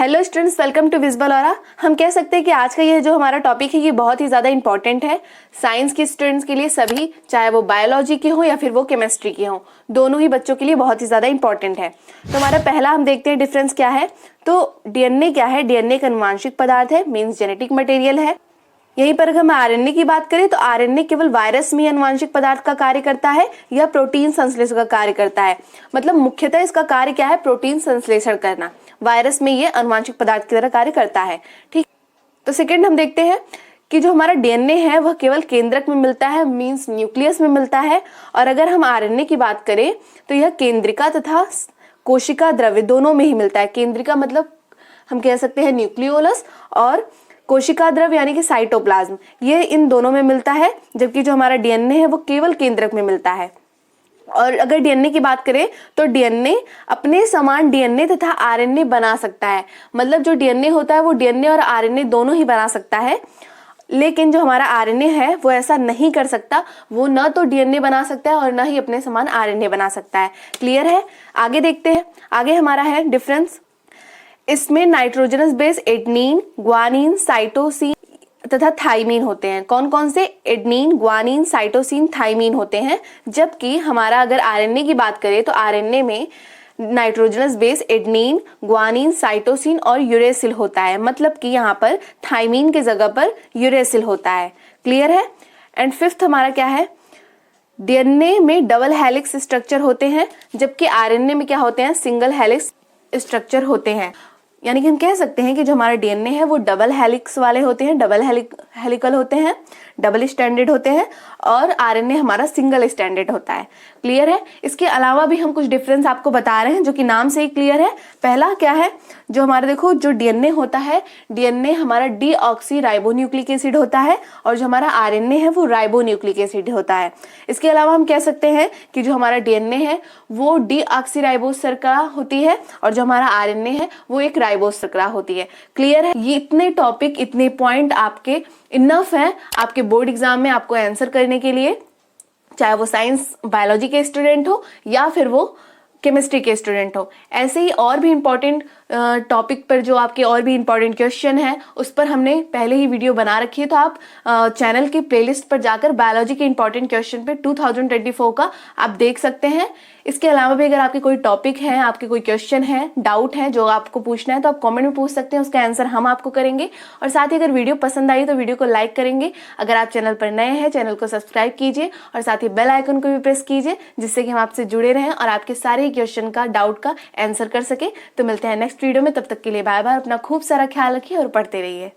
Hello students, welcome to visible aura. हम कह सकते हैं कि आज का ये जो हमारा टॉपिक है ये बहुत ही ज़्यादा इंपॉर्टेंट है साइंस के स्टूडेंट्स के लिए। सभी, चाहे वो बायोलॉजी के हों या फिर वो केमिस्ट्री के हों, दोनों ही बच्चों के लिए बहुत ही ज़्यादा इंपॉर्टेंट है। तो हमारा पहला हम देखते हैं डिफरेंस क्या है। तो डीएनए क्या है? डीएनए एक अनुवांशिक पदार्थ है, मीन्स जेनेटिक मटेरियल है। यहीं पर अगर हम आरएनए की बात करें तो आरएनए केवल वायरस में अनुवांशिक पदार्थ का कार्य करता है या प्रोटीन संश्लेषण का कार्य करता है। मतलब मुख्यतः इसका कार्य क्या है? प्रोटीन संश्लेषण करना। वायरस में ये अनुवांशिक पदार्थ की तरह कार्य करता है। ठीक, तो सेकंड हम देखते हैं कि जो हमारा डीएनए है वह केवल केंद्रक में मिलता है, मीन्स न्यूक्लियस में मिलता है। और अगर हम आरएनए की बात करें तो यह केंद्रिका तथा कोशिका द्रव्य दोनों में ही मिलता है। केंद्रिका मतलब हम कह सकते हैं न्यूक्लियोलस, और कोशिका द्रव्य यानी कि साइटोप्लाज्म, ये इन दोनों में मिलता है। जबकि जो हमारा डीएनए है वो केवल केंद्रक में मिलता है। और अगर डीएनए की बात करें तो डीएनए अपने समान डीएनए तथा आरएनए बना सकता है। मतलब जो डीएनए होता है वो डीएनए और आरएनए दोनों ही बना सकता है, लेकिन जो हमारा आरएनए है वो ऐसा नहीं कर सकता। वो न तो डीएनए बना सकता है और न ही अपने समान आरएनए बना सकता है। क्लियर है? आगे देखते हैं। आगे हमारा है डिफरेंस। इसमें nitrogenous base adenine, guanine, cytosine तथा थाइमीन होते हैं। कौन कौन से? एडेनिन, ग्वानिन, साइटोसिन, थाइमीन होते हैं। जबकि हमारा अगर आरएनए की बात करें तो आरएनए में nitrogenous base adenine, guanine, cytosine और यूरेसिल होता है। मतलब कि यहाँ पर थाइमीन के जगह पर यूरेसिल होता है। क्लियर है? एंड फिफ्थ हमारा क्या है? डीएनए में डबल हेलिक्स स्ट्रक्चर होते हैं, जबकि आरएनए में क्या होते हैं? सिंगल हेलिक्स स्ट्रक्चर होते हैं। यानी कि हम कह सकते हैं कि जो हमारा डीएनए है वो डबल हेलिक्स वाले होते हैं, डबल हेलिकल होते हैं, डबल स्टैंडर्ड होते हैं, और आरएनए हमारा सिंगल स्टैंडर्ड होता है। क्लियर है? इसके अलावा भी हम कुछ डिफरेंस आपको बता रहे हैं जो कि नाम से ही क्लियर है। पहला क्या है? जो हमारा देखो, जो डीएनए होता है, डीएनए हमारा डीऑक्सी राइबोन्यूक्लिक एसिड होता है, और जो हमारा आरएनए है वो राइबोन्यूक्लिक एसिड होता है। इसके अलावा हम कह सकते हैं कि जो हमारा डीएनए है वो डीऑक्सी राइबोस शर्करा होती है, और जो हमारा आरएनए है वो एक राइबोस शर्करा होती है। क्लियर है? ये इतने टॉपिक, इतने पॉइंट आपके इनफ है आपके बोर्ड एग्जाम में आपको आंसर करने के लिए, चाहे वो साइंस बायोलॉजी के स्टूडेंट हो या फिर वो केमिस्ट्री के स्टूडेंट हो। ऐसे ही और भी इंपॉर्टेंट टॉपिक पर जो आपके और भी इंपॉर्टेंट क्वेश्चन है उस पर हमने पहले ही वीडियो बना रखी है। तो आप चैनल के प्लेलिस्ट पर जाकर बायोलॉजी के इंपॉर्टेंट क्वेश्चन पे 2024 का आप देख सकते हैं। इसके अलावा भी अगर आपके कोई टॉपिक है, आपके कोई क्वेश्चन है, डाउट है जो आपको पूछना है, तो आप कमेंट में पूछ सकते हैं, उसका आंसर हम आपको करेंगे। और साथ ही अगर वीडियो पसंद आई तो वीडियो को लाइक करेंगे। अगर आप चैनल पर नए हैं, चैनल को सब्सक्राइब कीजिए और साथ ही बेल आइकन को भी प्रेस कीजिए, जिससे कि हम आपसे जुड़े रहें और आपके सारे क्वेश्चन का, डाउट का आंसर कर सके। तो मिलते हैं नेक्स्ट वीडियो में, तब तक के लिए बाय बाय। अपना खूब सारा ख्याल रखिए और पढ़ते रहिए।